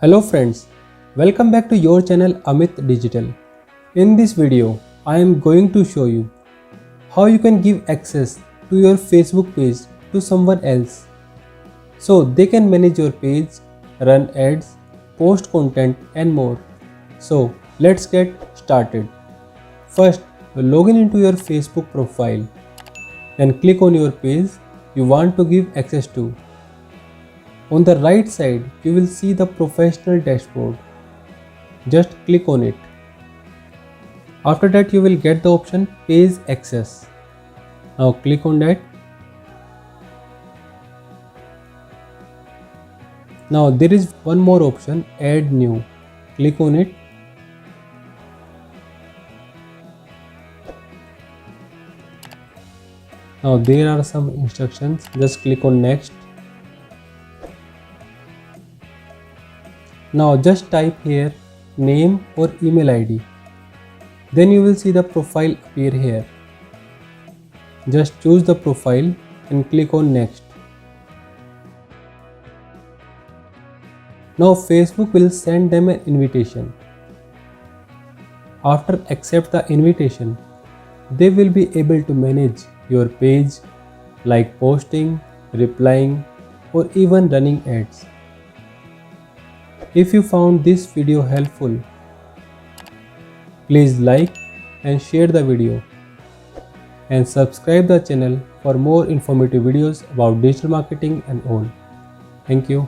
Hello friends, welcome back to your channel Amit Digital. In this video, I am going to show you how you can give access to your Facebook page to someone else so they can manage your page, run ads, post content and more. So let's get started. First, log in into your Facebook profile. Then click on your page you want to give access to. On the right side, you will see the professional dashboard. Just click on it. After that, you will get the option Page Access. Now click on that. Now there is one more option, Add New. Click on it. Now there are some instructions. Just click on Next. Now just type here name or email ID. Then you will see the profile appear here. Just choose the profile and click on Next. Now Facebook will send them an invitation. After accept the invitation, they will be able to manage your page like posting, replying or even running ads. If you found this video helpful, please like and share the video and subscribe the channel for more informative videos about digital marketing and all. Thank you.